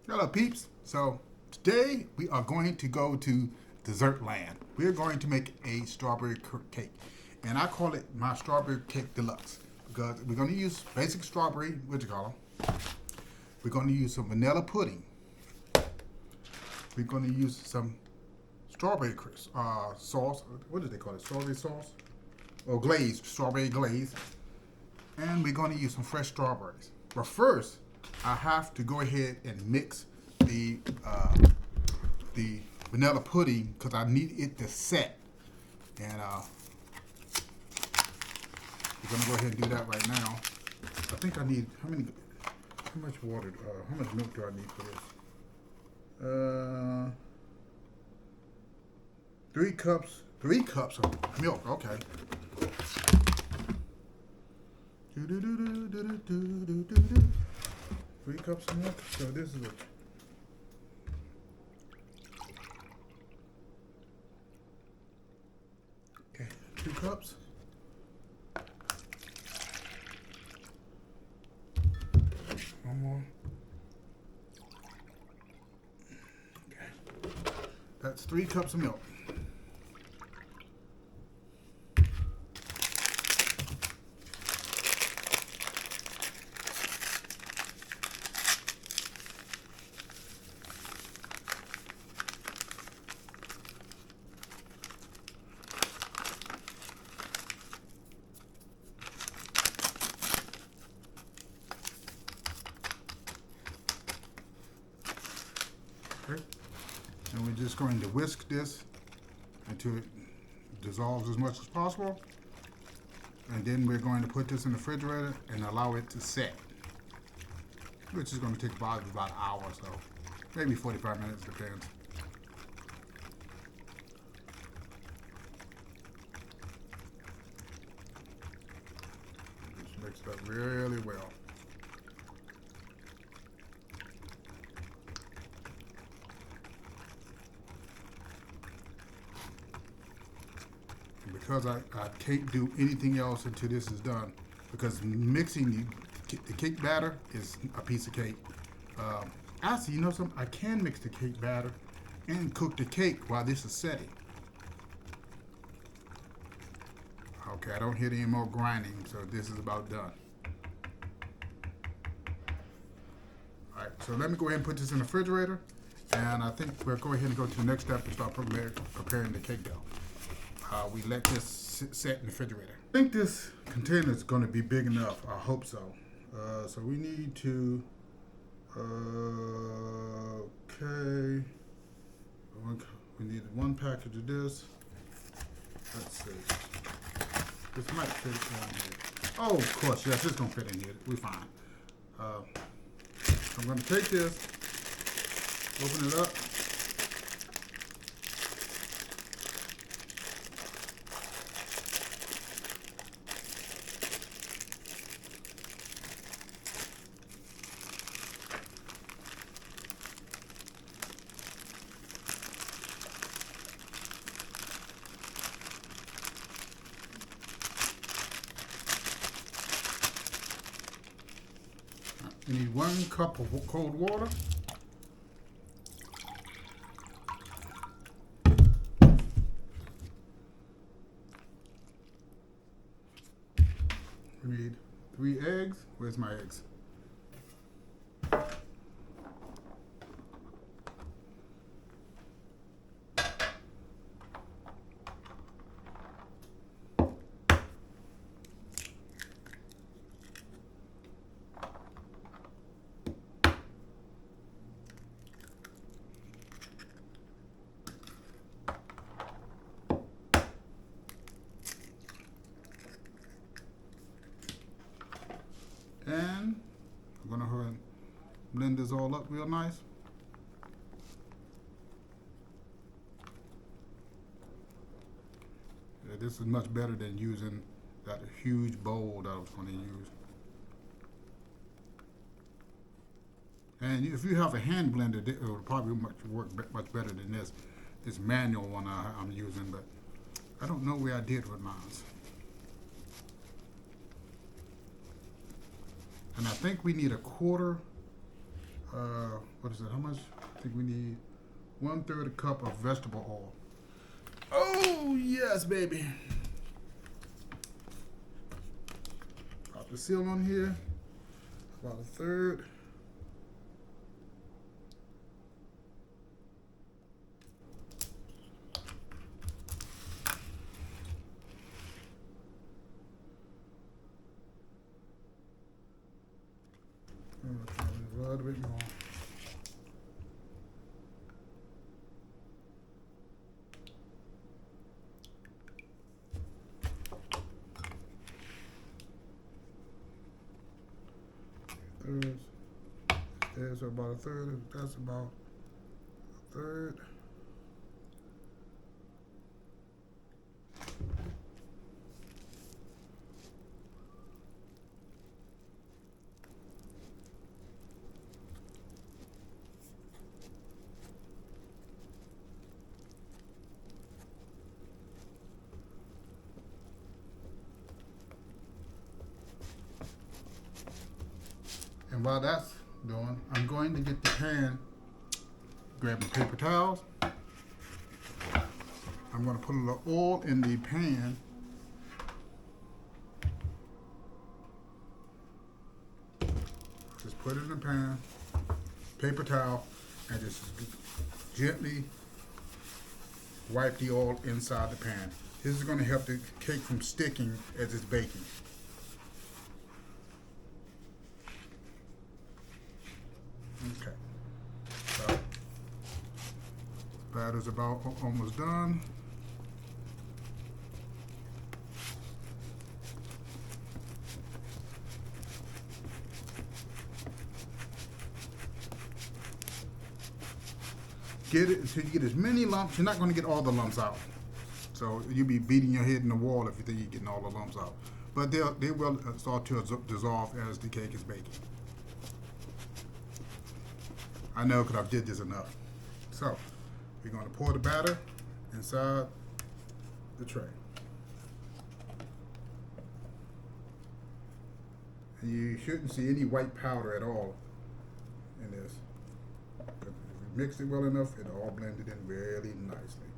Hello, peeps. So today we are going to go to dessert land. We're going to make a strawberry cake, and I call it my strawberry cake deluxe because we're going to use basic strawberry. What you call them? We're going to use some vanilla pudding. We're going to use some strawberry sauce. What do they call it? Strawberry sauce or glaze? Strawberry glaze. And we're going to use some fresh strawberries. But first, I have to go ahead and mix the the vanilla pudding because I need it to set. And we're gonna go ahead and do that right now. I think I need how much water? How much milk do I need for this? 3 cups. 3 cups of milk. Okay. Do do do do do do do do do. 3 cups of milk. So this is a okay. 2 cups. One more. Okay. That's 3 cups of milk. Okay. And we're just going to whisk this until it dissolves as much as possible. And then we're going to put this in the refrigerator and allow it to set, which is going to take about an hour or so. Maybe 45 minutes, depends. Just mix it up really well. Because I can't do anything else until this is done, because mixing the cake batter is a piece of cake. Actually, you know something? I can mix the cake batter and cook the cake while this is setting. Okay, I don't hear any more grinding, so this is about done. All right, so let me go ahead and put this in the refrigerator, and I think we'll go ahead and go to the next step and start preparing the cake dough. We let this set in the refrigerator. I think this container is going to be big enough. I hope so. So we need to, okay, we need 1 package of this. Let's see. This might fit in here. Oh, of course, yes, it's going to fit in here. We're fine. I'm going to take this, open it up. You need 1 cup of cold water. We need 3 eggs. Where's my eggs? And I'm going to go ahead and blend this all up real nice. Yeah, this is much better than using that huge bowl that I was going to use. And if you have a hand blender, it will probably work much better than this manual one I'm using, but I don't know where I did with mine. And I think we need a quarter what is it? How much? I think we need 1/3 a cup of vegetable oil. Oh yes, baby. Pop the seal on here. About 1/3. A little bit more. There's about 1/3. That's about 1/3. And while that's doing, I'm going to get the pan, grab the paper towels. I'm going to put a little oil in the pan. Just put it in the pan, paper towel, and just gently wipe the oil inside the pan. This is going to help the cake from sticking as it's baking. Okay, so batter's about almost done. Get it until you get as many lumps. You're not going to get all the lumps out, so you'll be beating your head in the wall if you think you're getting all the lumps out. But they will start to dissolve as the cake is baking. I know because I've did this enough. So we're going to pour the batter inside the tray. And you shouldn't see any white powder at all in this. If you mix it well enough, it'll all blended in really nicely.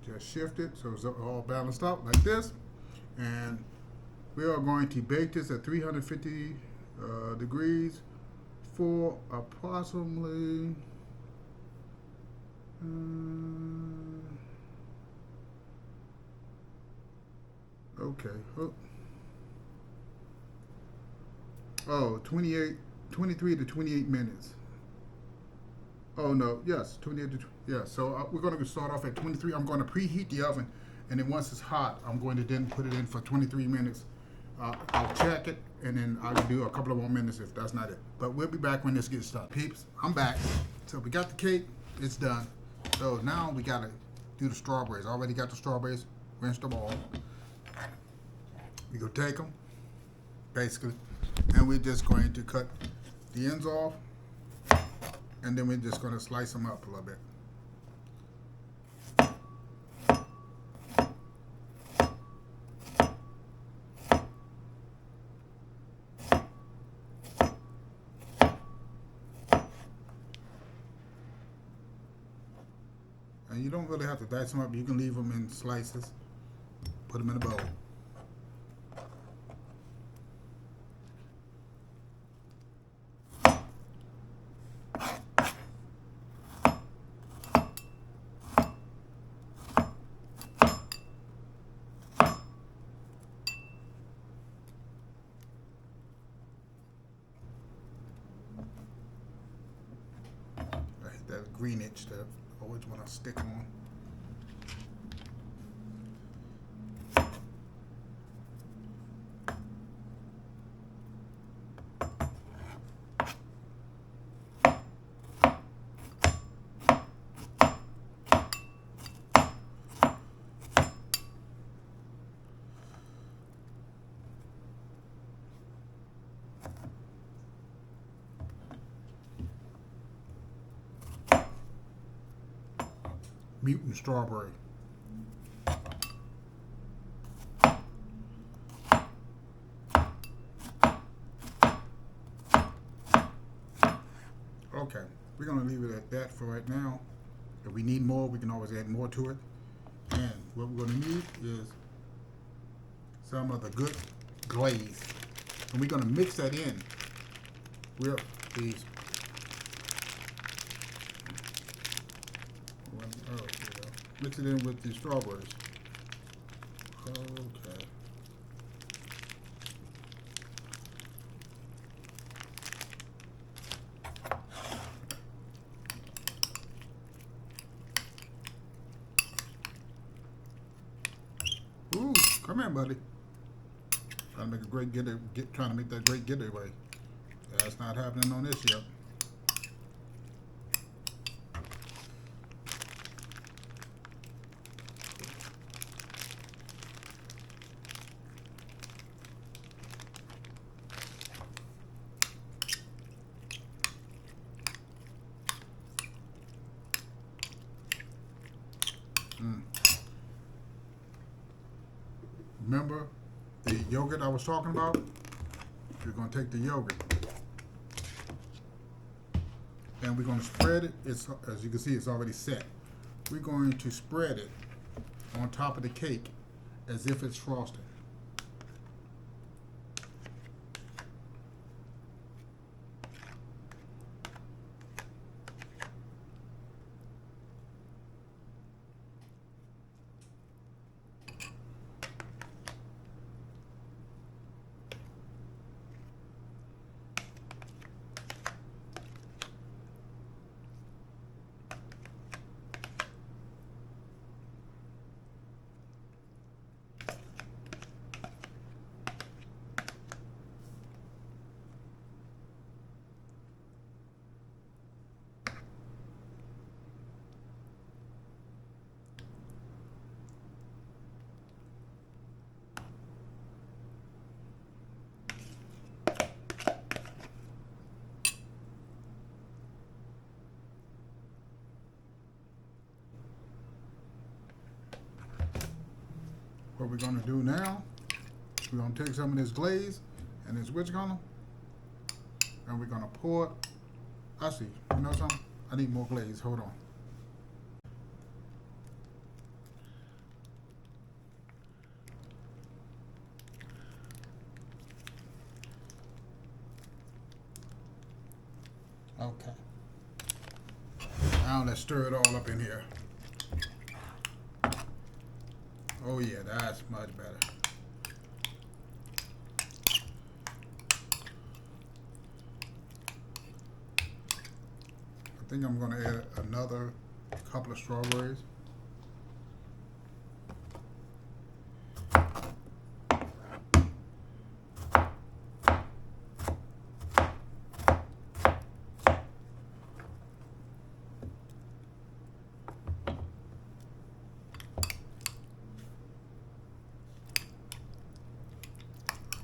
Just shift it so it's all balanced out like this, and we are going to bake this at 350 degrees for approximately okay, 23 to 28 minutes. Oh no, yes, 28 to, yeah. So we're going to start off at 23. I'm going to preheat the oven, and then once it's hot, I'm going to then put it in for 23 minutes. I'll check it, and then I'll do a couple of more minutes if that's not it. But we'll be back when this gets done. Peeps, I'm back. So we got the cake, it's done. So now we got to do the strawberries. I already got the strawberries, rinsed them all. We go take them, basically, and we're just going to cut the ends off. And then we're just going to slice them up a little bit. And you don't really have to dice them up. You can leave them in slices. Put them in a bowl. That green itch that I always want to stick on. mutant strawberry. Okay, we're gonna leave it at that for right now. If we need more, we can always add more to it. And what we're gonna need is some of the good glaze. And we're gonna mix that in with these. Oh, yeah. Mix it in with the strawberries. Okay. Ooh, come here, buddy. Trying to make a great trying to make that great getaway. That's not happening on this yet. Remember the yogurt I was talking about? We're going to take the yogurt and we're going to spread it. It's, as you can see, it's already set. We're going to spread it on top of the cake as if it's frosting. What we're going to do now, we're going to take some of this glaze and this witch color, and we're going to pour it. Actually, you know something? I need more glaze. Hold on. Okay. Now let's stir it all up in here. Oh yeah, that's much better. I think I'm going to add another couple of strawberries.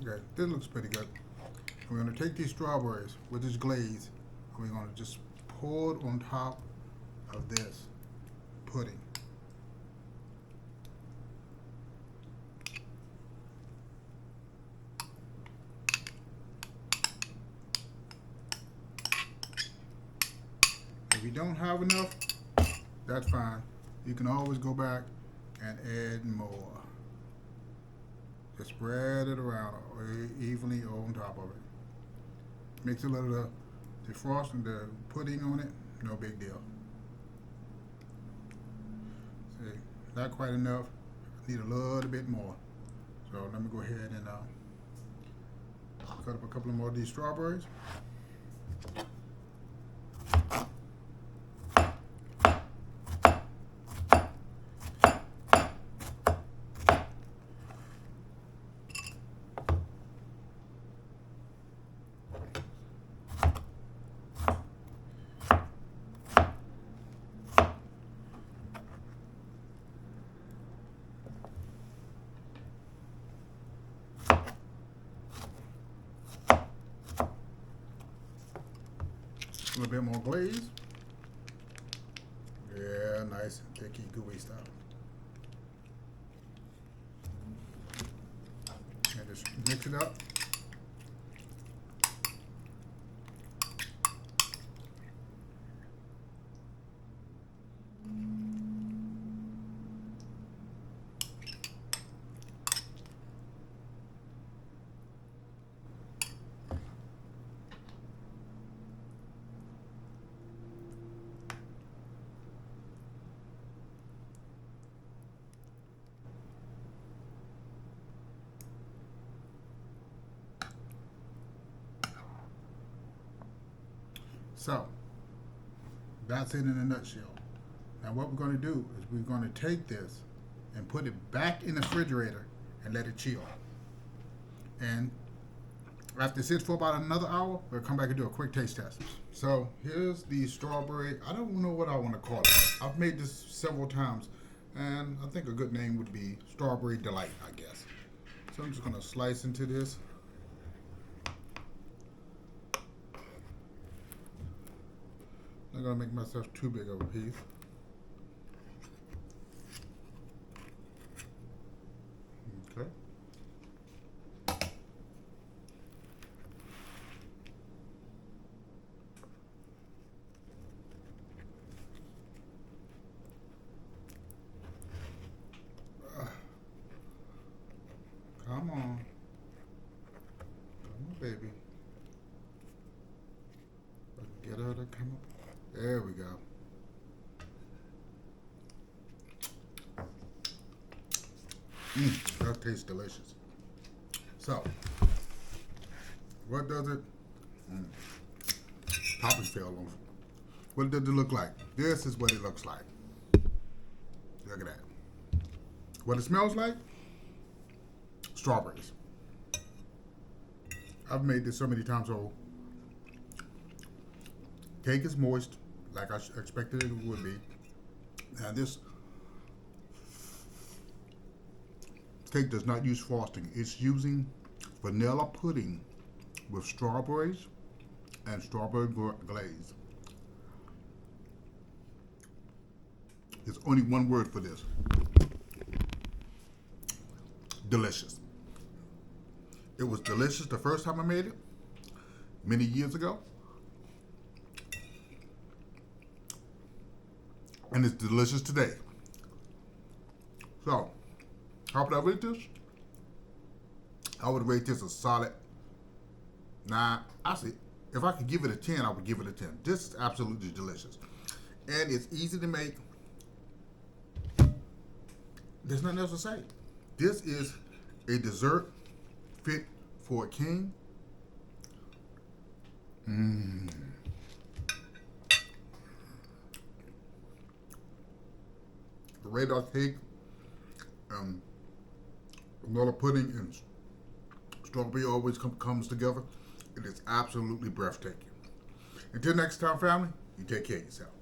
Okay, this looks pretty good. We're going to take these strawberries with this glaze and we're going to just pour it on top of this pudding. If you don't have enough, that's fine. You can always go back and add more. Just spread it around evenly on top of it. Mix a little of the frosting, the pudding on it, no big deal. See, not quite enough. Need a little bit more. So let me go ahead and cut up a couple more of these strawberries. A little bit more glaze. Yeah, Yeah, nice, thicky, gooey stuff. And just mix it up. So, that's it in a nutshell. Now what we're going to do is we're going to take this and put it back in the refrigerator and let it chill. And after it sits for about another hour, we'll come back and do a quick taste test. So here's the strawberry, I don't know what I want to call it. I've made this several times, and I think a good name would be Strawberry Delight, I guess. So I'm just going to slice into this. I'm not going to make myself too big of a piece. Okay. Come on. Come on, baby. Get her to come up. There we go. That tastes delicious. So, what does it? Popping fell on. What does it look like? This is what it looks like. Look at that. What it smells like? Strawberries. I've made this so many times. So, cake is moist, like I expected it would be. Now this cake does not use frosting. It's using vanilla pudding with strawberries and strawberry glaze. There's only one word for this. Delicious. It was delicious the first time I made it, many years ago. And it's delicious today. So, how would I rate this? I would rate this a solid 9. Actually, if I could give it a 10, I would give it a 10. This is absolutely delicious. And it's easy to make. There's nothing else to say. This is a dessert fit for a king. The radar cake, vanilla pudding, and strawberry always comes together. It is absolutely breathtaking. Until next time, family, you take care of yourself.